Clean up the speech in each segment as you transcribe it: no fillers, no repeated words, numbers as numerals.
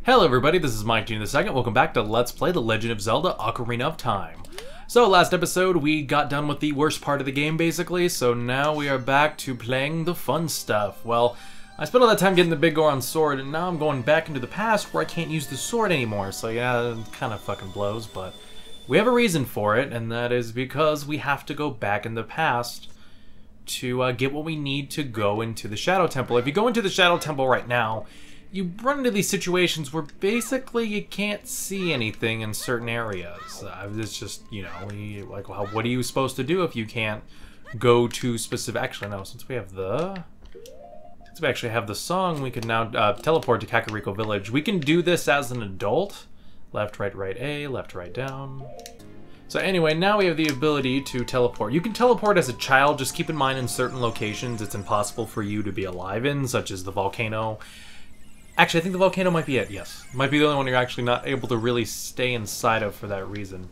Hello everybody, this is Mike Jr. II. Welcome back to Let's Play The Legend of Zelda Ocarina of Time. So last episode we got done with the worst part of the game basically, so now we are back to playing the fun stuff. Well, I spent all that time getting the big Goron sword and now I'm going back into the past where I can't use the sword anymore, so yeah, it kind of fucking blows, but we have a reason for it, and that is because we have to go back in the past to get what we need to go into the Shadow Temple. If you go into the Shadow Temple right now, you run into these situations where basically you can't see anything in certain areas. It's just, you know, like, well, what are you supposed to do if you can't go to specific... Actually, no, since we actually have the song, we can now teleport to Kakariko Village. We can do this as an adult. Left, right, right, A, left, right, down. So anyway, now we have the ability to teleport. You can teleport as a child, just keep in mind in certain locations it's impossible for you to be alive in, such as the volcano. Actually, I think the volcano might be it, yes. Might be the only one you're actually not able to really stay inside of for that reason.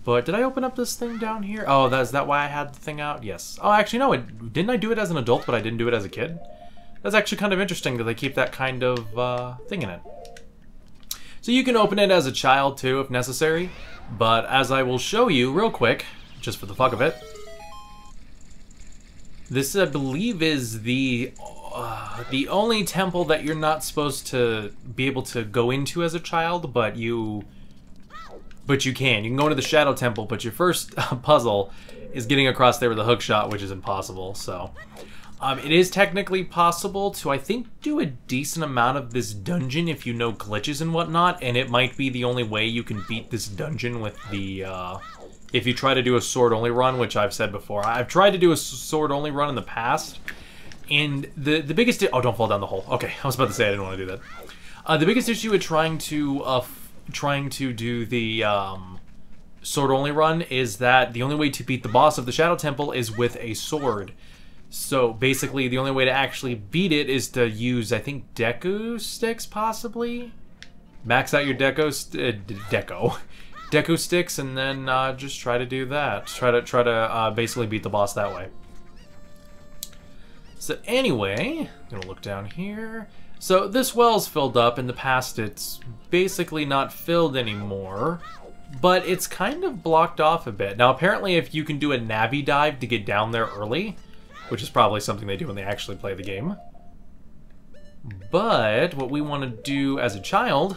But did I open up this thing down here? Oh, is that why I had the thing out? Yes. Oh, actually, no, didn't I do it as an adult, but I didn't do it as a kid? That's actually kind of interesting that they keep that kind of thing in it. So you can open it as a child, too, if necessary. But as I will show you real quick, just for the fuck of it, this, I believe, is the only temple that you're not supposed to be able to go into as a child, but you can. You can go into the Shadow Temple, but your first puzzle is getting across there with a hook shot, which is impossible. So it is technically possible to, I think, do a decent amount of this dungeon if you know glitches and whatnot, and it might be the only way you can beat this dungeon with the, if you try to do a sword-only run, which I've said before. I've tried to do a sword-only run in the past, and the biggest... Oh, don't fall down the hole. Okay, I was about to say I didn't want to do that. The biggest issue with trying to do the sword-only run is that the only way to beat the boss of the Shadow Temple is with a sword. So basically, the only way to actually beat it is to use, I think, Deku sticks, possibly? Max out your Deku sticks, and then just try to do that. Try to basically beat the boss that way. So anyway, I'm gonna look down here. So this well's filled up. In the past, it's basically not filled anymore, but it's kind of blocked off a bit. Now, apparently, if you can do a Navi dive to get down there early, which is probably something they do when they actually play the game. But what we want to do as a child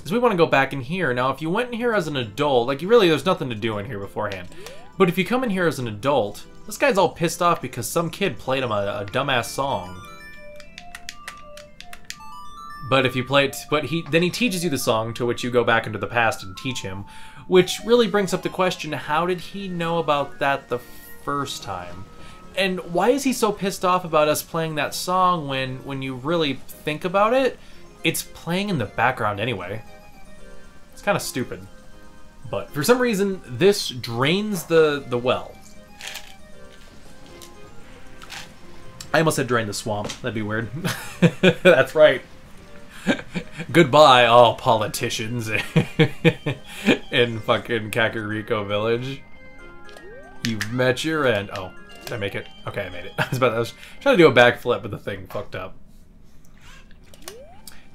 is we want to go back in here. Now, if you went in here as an adult, like, there's nothing to do in here beforehand. But if you come in here as an adult, this guy's all pissed off because some kid played him a dumbass song. But if you play it, then he teaches you the song, to which you go back into the past and teach him, which really brings up the question: how did he know about that the first time? And why is he so pissed off about us playing that song when you really think about it, it's playing in the background anyway? It's kind of stupid. But for some reason, this drains the well. I almost said drain the swamp. That'd be weird. That's right. Goodbye, all politicians in fucking Kakariko Village. You've met your end. Oh, did I make it? Okay, I made it. I was trying to do a backflip, but the thing fucked up.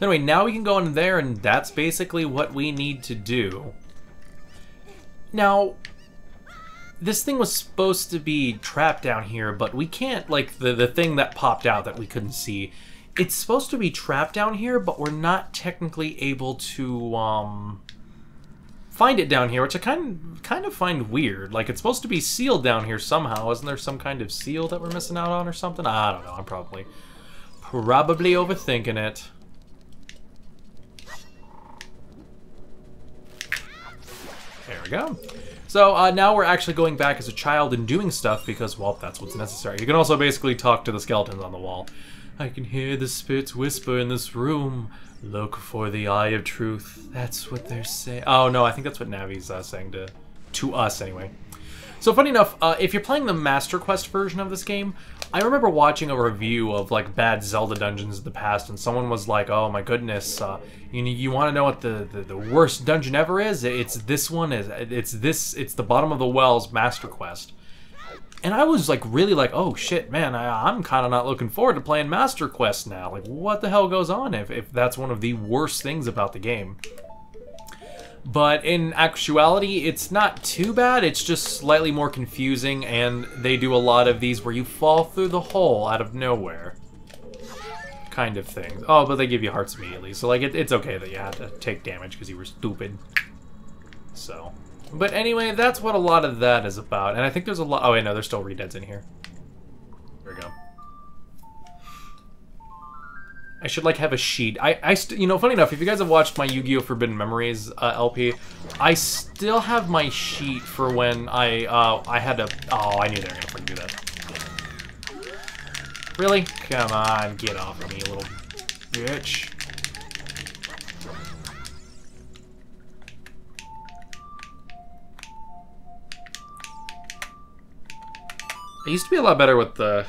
Anyway, now we can go in there, and that's basically what we need to do. Now, this thing was supposed to be trapped down here, but we can't, like, the thing that popped out that we couldn't see, it's supposed to be trapped down here, but we're not technically able to, find it down here, which I kind of find weird. Like, it's supposed to be sealed down here somehow. Isn't there some kind of seal that we're missing out on or something? I don't know. I'm probably overthinking it. There we go. So now we're actually going back as a child and doing stuff because, well, that's what's necessary. You can also basically talk to the skeletons on the wall. I can hear the spirits whisper in this room. Look for the eye of truth. That's what they're saying. Oh, no, I think that's what Navi's saying to us, anyway. So, funny enough, if you're playing the Master Quest version of this game, I remember watching a review of, like, bad Zelda dungeons in the past, and someone was like, oh, my goodness, you want to know what the worst dungeon ever is? It's this one. It's the Bottom of the Well's Master Quest. And I was like really like, oh shit, man, I'm kind of not looking forward to playing Master Quest now. Like, what the hell goes on if that's one of the worst things about the game? But in actuality, it's not too bad. It's just slightly more confusing, and they do a lot of these where you fall through the hole out of nowhere. Kind of things. Oh, but they give you hearts immediately, so like it's okay that you had to take damage because you were stupid. So... But anyway, that's what a lot of that is about. And I think there's a lot... Oh, wait, no, there's still redeads in here. There we go. I should, like, have a sheet. You know, funny enough, if you guys have watched my Yu-Gi-Oh! Forbidden Memories LP, I still have my sheet for when I had to... Oh, I knew they were gonna fucking do that. Really? Come on, get off of me, you little bitch. I used to be a lot better with the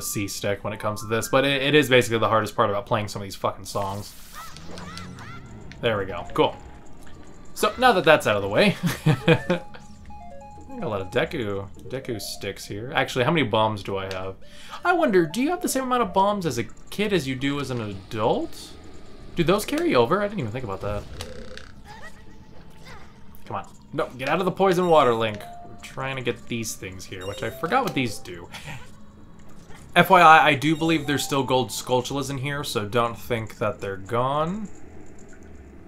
C stick when it comes to this, but it is basically the hardest part about playing some of these fucking songs. There we go. Cool. So, now that that's out of the way... got a lot of Deku sticks here. Actually, how many bombs do I have? I wonder, do you have the same amount of bombs as a kid as you do as an adult? Do those carry over? I didn't even think about that. Come on. No, get out of the poison water, Link. Trying to get these things here, which I forgot what these do. FYI, I do believe there's still gold Skulltulas in here, so don't think that they're gone.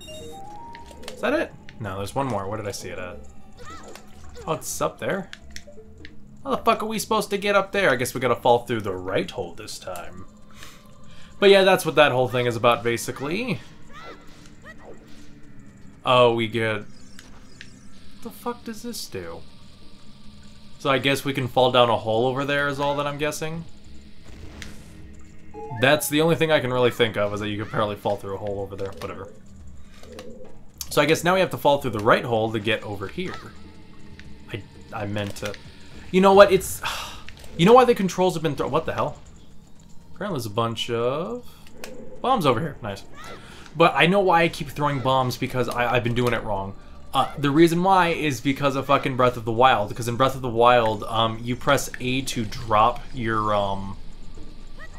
Is that it? No, there's one more. Where did I see it at? Oh, it's up there. How the fuck are we supposed to get up there? I guess we gotta fall through the right hole this time. But yeah, that's what that whole thing is about, basically. Oh, we get... What the fuck does this do? So I guess we can fall down a hole over there is all that I'm guessing. That's the only thing I can really think of, is that you could apparently fall through a hole over there. Whatever. So I guess now we have to fall through the right hole to get over here. I meant to... You know what? It's... You know why the controls have been thrown... What the hell? Apparently there's a bunch of... bombs over here. Nice. But I know why I keep throwing bombs, because I've been doing it wrong. The reason why is because of fucking Breath of the Wild. Because in Breath of the Wild, you press A to drop your,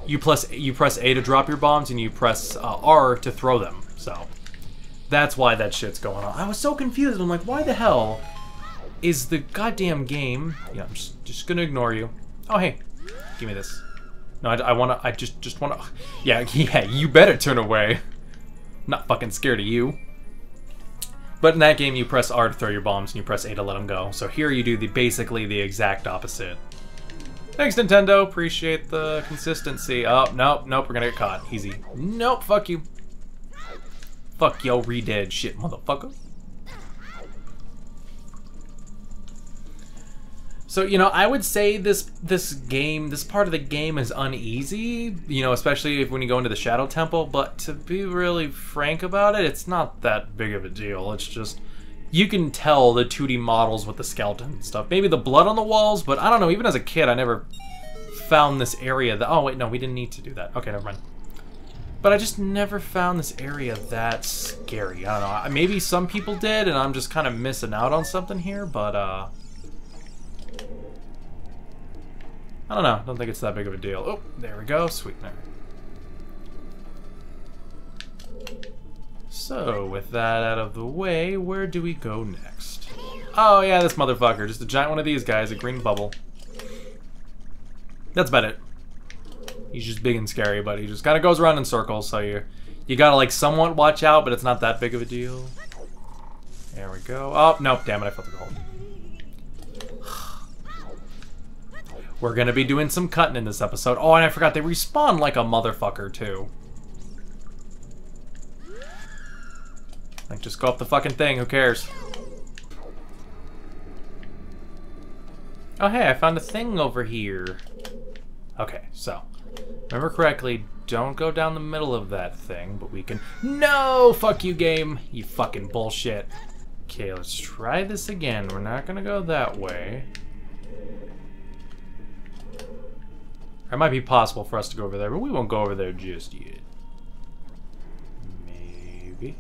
You press A to drop your bombs, and you press R to throw them. So, that's why that shit's going on. I was so confused. I'm like, why the hell is the goddamn game... Yeah, I'm just gonna ignore you. Oh, hey. Give me this. No, I just wanna... Yeah, you better turn away. I'm not fucking scared of you. But in that game, you press R to throw your bombs, and you press A to let them go. So here you do basically the exact opposite. Thanks, Nintendo. Appreciate the consistency. Oh, nope, we're gonna get caught. Easy. Nope, fuck you. Fuck yo, redead shit, motherfucker. So, you know, I would say this part of the game is uneasy, you know, especially when you go into the Shadow Temple, but to be really frank about it, it's not that big of a deal. It's just, you can tell the 2D models with the skeleton and stuff. Maybe the blood on the walls, but I don't know, even as a kid, I never found this area that... Oh, wait, no, we didn't need to do that. Okay, never mind. But I just never found this area that scary. I don't know, maybe some people did, and I'm just kind of missing out on something here, but, I don't know. I don't think it's that big of a deal. Oh, there we go. Sweetener. So, with that out of the way, where do we go next? Oh, yeah, this motherfucker. Just a giant one of these guys, a green bubble. That's about it. He's just big and scary, but he just kind of goes around in circles, so you gotta, like, somewhat watch out, but it's not that big of a deal. There we go. Oh, nope. Damn it, I fell through the hole. We're gonna be doing some cutting in this episode. Oh, and I forgot, they respawn like a motherfucker, too. Like, just go up the fucking thing, who cares? Oh, hey, I found a thing over here. Okay, so, remember correctly, don't go down the middle of that thing, but we can... No! Fuck you, game! You fucking bullshit. Okay, let's try this again. We're not gonna go that way. It might be possible for us to go over there, but we won't go over there just yet. Maybe.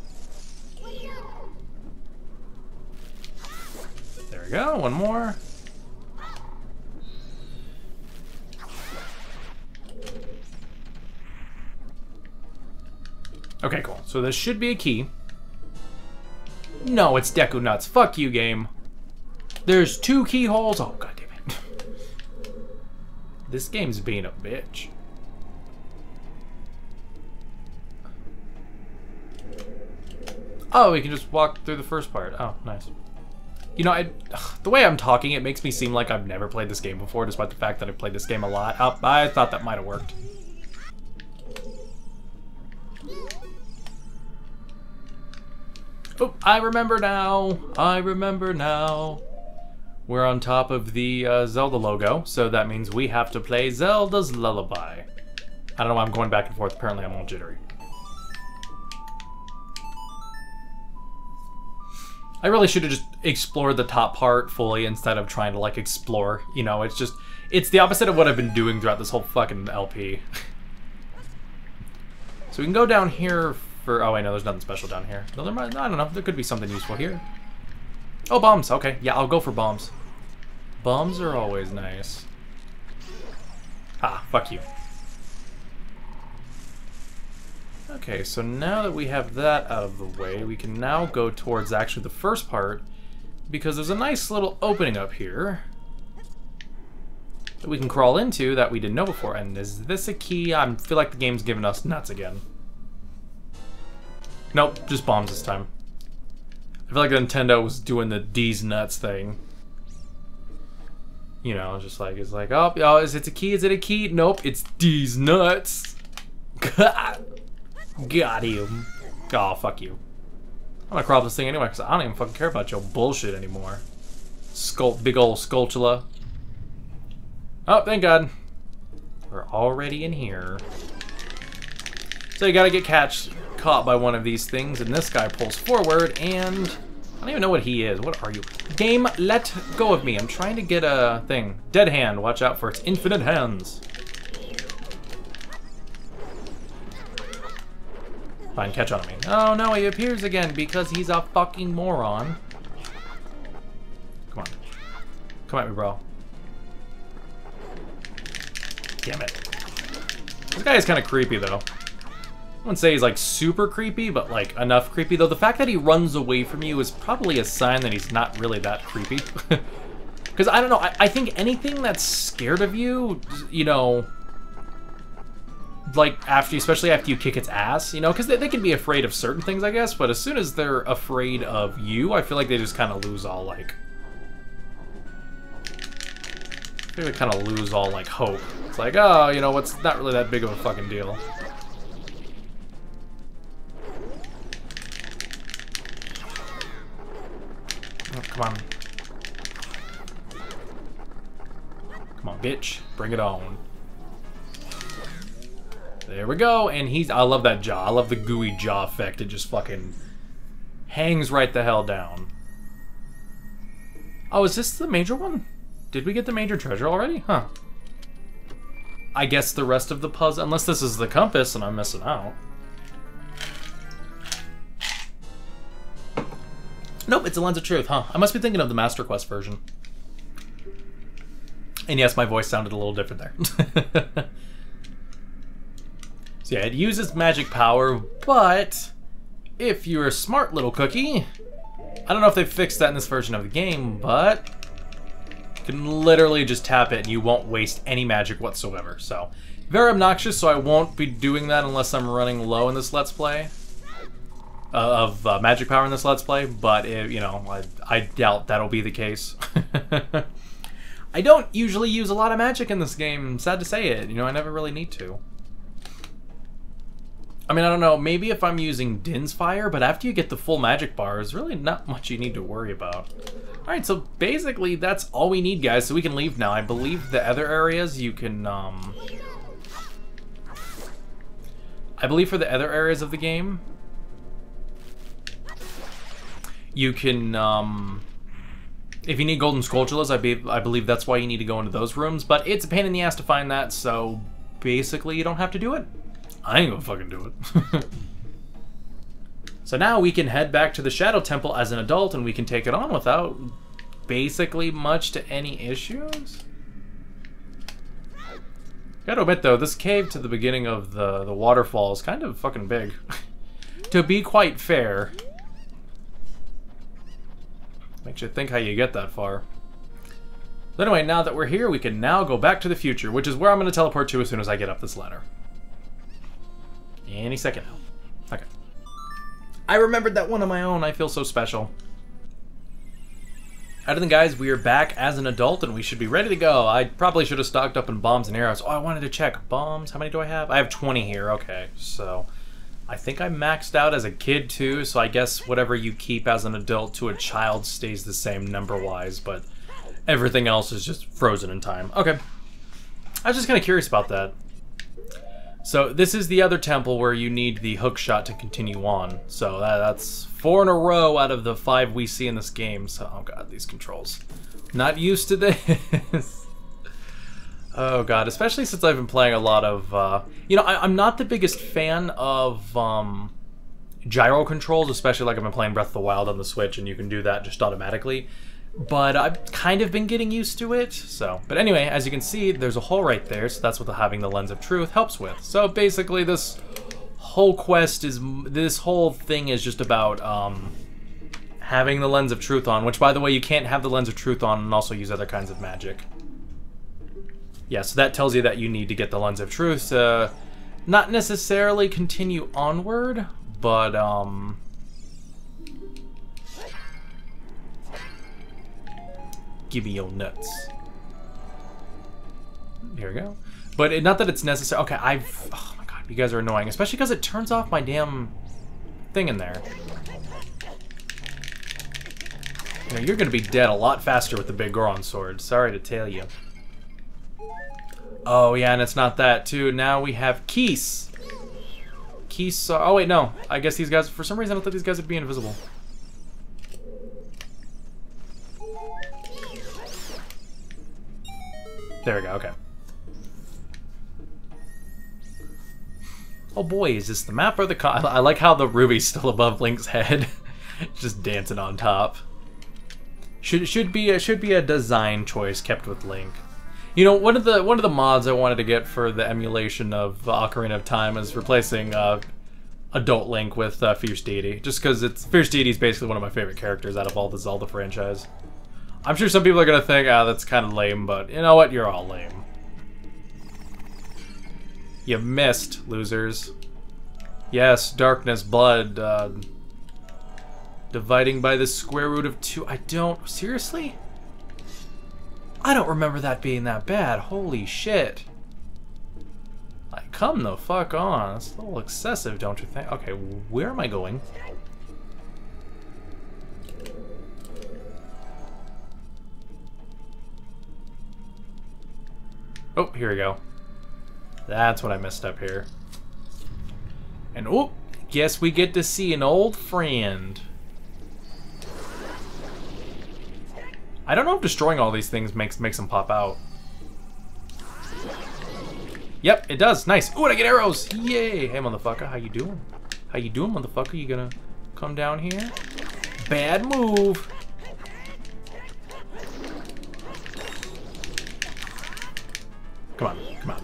There we go, one more. Okay, cool. So this should be a key. No, it's Deku Nuts. Fuck you, game. There's 2 keyholes. Oh, god damn it. This game's being a bitch. Oh, we can just walk through the first part. Oh, nice. You know, the way I'm talking, it makes me seem like I've never played this game before, despite the fact that I've played this game a lot. Oh, I thought that might have worked. Oh, I remember now. I remember now. We're on top of the Zelda logo, so that means we have to play Zelda's Lullaby. I don't know why I'm going back and forth. Apparently I'm all jittery. I really should have just explored the top part fully instead of trying to, like, explore. You know, it's just... It's the opposite of what I've been doing throughout this whole fucking LP. So we can go down here for... Oh, wait, no, there's nothing special down here. No, there might... I don't know. There could be something useful here. Oh, bombs. Okay. Yeah, I'll go for bombs. Bombs are always nice. Ah, fuck you. Okay, so now that we have that out of the way, we can now go towards actually the first part, because there's a nice little opening up here that we can crawl into that we didn't know before. And is this a key? I feel like the game's giving us nuts again. Nope, just bombs this time. I feel like Nintendo was doing the D's nuts thing. You know, just like, it's like, oh, is it a key? Is it a key? Nope, it's D's nuts. Got him. Oh, fuck you. I'm gonna crawl this thing anyway, because I don't even fucking care about your bullshit anymore. Big ol' Skulltula. Oh, thank God. We're already in here. So you gotta get caught by one of these things, and this guy pulls forward, and I don't even know what he is. What are you? Game, let go of me. I'm trying to get a thing. Dead hand. Watch out for its infinite hands. Fine, catch on to me. Oh no, he appears again because he's a fucking moron. Come on. Come at me, bro. Damn it. This guy is kind of creepy, though. I wouldn't say he's, like, super creepy, but, like, enough creepy. Though the fact that he runs away from you is probably a sign that he's not really that creepy. Because, I don't know, I think anything that's scared of you, you know... Like, especially after you kick its ass, you know? Because they can be afraid of certain things, I guess, but as soon as they're afraid of you, I feel like they just kind of lose all, like... I feel like they kind of lose all, like, hope. It's like, oh, you know, it's not really that big of a fucking deal. Oh, come on. Come on, bitch. Bring it on. There we go, and I love that jaw. I love the gooey jaw effect. It just fucking hangs right the hell down. Oh, is this the major one? Did we get the major treasure already? Huh. I guess the rest of the puzzle, unless this is the compass and I'm missing out. Nope, it's a Lens of Truth, huh? I must be thinking of the Master Quest version. And yes, my voice sounded a little different there. So yeah, it uses magic power, but if you're a smart little cookie, I don't know if they fixed that in this version of the game, but you can literally just tap it and you won't waste any magic whatsoever. So, very obnoxious, so I won't be doing that unless I'm running low in this Let's Play. Of magic power in this Let's Play, but, you know, I doubt that'll be the case. I don't usually use a lot of magic in this game, sad to say it. You know, I never really need to. I mean, I don't know, maybe if I'm using Din's Fire, but after you get the full magic bar, there's really not much you need to worry about. Alright, so basically that's all we need, guys, so we can leave now. I believe the other areas you can, I believe for the other areas of the game, you can, if you need golden Skulltulas, I believe that's why you need to go into those rooms, but it's a pain in the ass to find that, so basically you don't have to do it. I ain't gonna fucking do it. So now we can head back to the Shadow Temple as an adult and we can take it on without basically much to any issues. Gotta admit though, this cave to the beginning of the waterfall is kind of fucking big. to be quite fair. Makes you think how you get that far. But anyway, now that we're here, we can now go back to the future, which is where I'm going to teleport to as soon as I get up this ladder. Any second now. Okay. I remembered that one on my own. I feel so special. Alright then, guys, we are back as an adult, and we should be ready to go. I probably should have stocked up in bombs and arrows. Oh, I wanted to check. Bombs? How many do I have? I have 20 here. Okay, so I think I maxed out as a kid, too, so I guess whatever you keep as an adult to a child stays the same number-wise, but everything else is just frozen in time. Okay. I was just kind of curious about that. So this is the other temple where you need the hook shot to continue on. So that's 4 in a row out of the 5 we see in this game. So, oh god, these controls. Not used to this. Oh god, especially since I've been playing a lot of, you know, I'm not the biggest fan of gyro controls, especially like I've been playing Breath of the Wild on the Switch and you can do that just automatically. But I've kind of been getting used to it, so. But anyway, as you can see, there's a hole right there, so that's what having the Lens of Truth helps with. So basically, this whole quest is, this whole thing is just about having the Lens of Truth on, which, by the way, you can't have the Lens of Truth on and also use other kinds of magic. Yeah, so that tells you that you need to get the Lens of Truth to not necessarily continue onward, but, give me your nuts. Here we go. But not that it's necessary. Okay, oh my god, you guys are annoying. Especially because it turns off my damn thing in there. You know, you're going to be dead a lot faster with the big Goron sword. Sorry to tell you. Oh, yeah, and it's not that, too. Now we have Keese. Keese... oh, wait, no. I guess these guys... for some reason, I thought these guys would be invisible. There we go, okay. Oh boy, is this the map or the I like how the ruby's still above Link's head. Just dancing on top. Should be a design choice kept with Link. You know, one of the mods I wanted to get for the emulation of Ocarina of Time is replacing adult Link with Fierce Deity. Just because Fierce Deity is basically one of my favorite characters out of all the Zelda franchise. I'm sure some people are going to think, ah, that's kind of lame, but you know what? You're all lame. You missed, losers. Yes, darkness, blood, dividing by the square root of 2. I don't... seriously? I don't remember that being that bad. Holy shit. Like, come the fuck on. That's a little excessive, don't you think? Okay, where am I going? Oh, here we go. That's what I messed up here. And oh, guess we get to see an old friend. I don't know if destroying all these things makes them pop out. Yep, it does. Nice. Ooh, and I get arrows. Yay. Hey, motherfucker, how you doing? How you doing, motherfucker? You gonna come down here? Bad move. Come on, come on.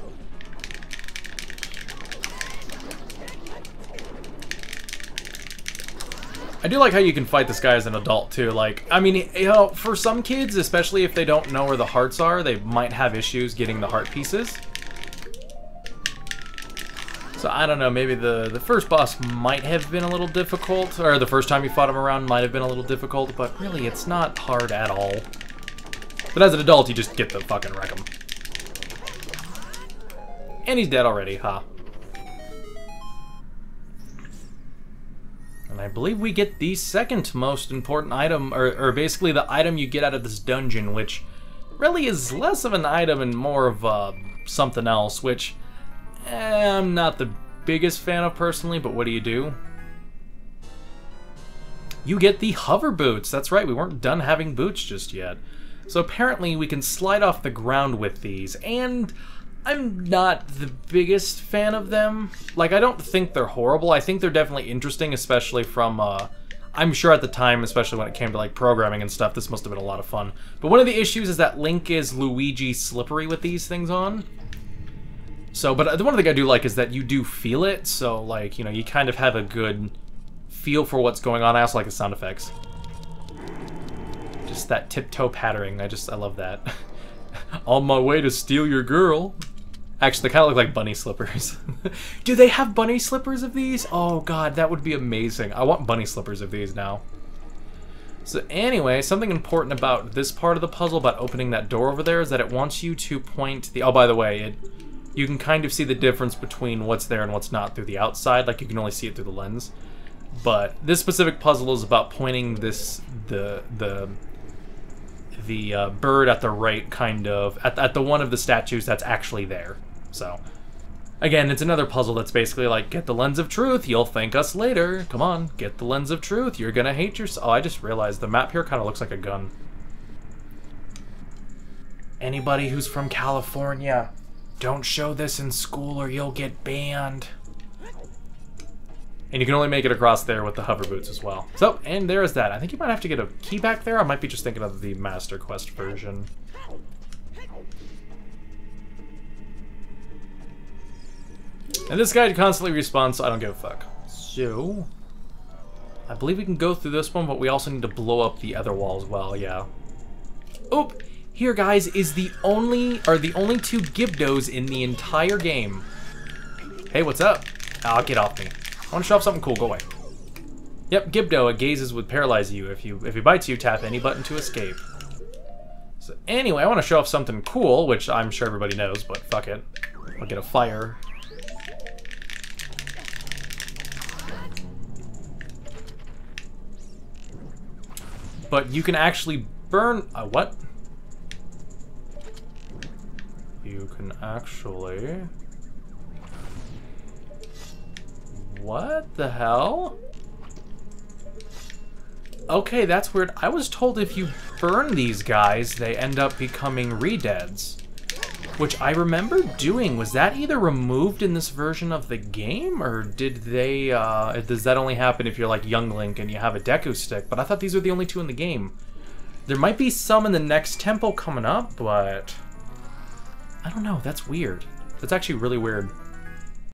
I do like how you can fight this guy as an adult, too. Like, I mean, you know, for some kids, especially if they don't know where the hearts are, they might have issues getting the heart pieces. So, I don't know, maybe the first boss might have been a little difficult, or the first time you fought him around might have been a little difficult, but really, it's not hard at all. But as an adult, you just get to fucking wreck him. And he's dead already, huh? And I believe we get the second most important item, or basically the item you get out of this dungeon, which really is less of an item and more of something else, which I'm not the biggest fan of personally, but what do? You get the hover boots. That's right, we weren't done having boots just yet. So apparently we can slide off the ground with these, and I'm not the biggest fan of them. Like, I don't think they're horrible. I think they're definitely interesting, especially from, I'm sure at the time, especially when it came to, like, programming and stuff, this must have been a lot of fun. But one of the issues is that Link is Luigi slippery with these things on. So, but the one thing I do like is that you do feel it, so, like, you know, you kind of have a good feel for what's going on. I also like the sound effects. Just that tiptoe pattering. I love that. On my way to steal your girl. Actually, they kind of look like bunny slippers. Do they have bunny slippers of these? Oh god, that would be amazing. I want bunny slippers of these now. So anyway, something important about this part of the puzzle, about opening that door over there, is that it wants you to point the... Oh, by the way, you can kind of see the difference between what's there and what's not through the outside. Like, you can only see it through the lens. But this specific puzzle is about pointing this... the bird at the right kind of... At the one of the statues that's actually there. So... Again, it's another puzzle that's basically like, get the lens of truth, you'll thank us later. Come on, get the lens of truth, you're gonna hate yourself. Oh, I just realized the map here kind of looks like a gun. Anybody who's from California, don't show this in school or you'll get banned. And you can only make it across there with the hover boots as well. So, and there is that. I think you might have to get a key back there. I might be just thinking of the Master Quest version. And this guy constantly respawns, so I don't give a fuck. So, I believe we can go through this one, but we also need to blow up the other wall as well, yeah. Oop! Here, guys, is the only two Gibdos in the entire game. Hey, what's up? Ah, get off me. I want to show off something cool, go away. Yep, Gibdo, it gazes would paralyze you. If he bites you, tap any button to escape. So anyway, I want to show off something cool, which I'm sure everybody knows, but fuck it. I'll get a fire. But you can actually burn... what? You can actually... What the hell? Okay, that's weird. I was told if you burn these guys, they end up becoming re-deads. Which I remember doing. Was that either removed in this version of the game? Or did they, does that only happen if you're like Young Link and you have a Deku Stick? But I thought these were the only two in the game. There might be some in the next temple coming up, but... I don't know, that's weird. That's actually really weird.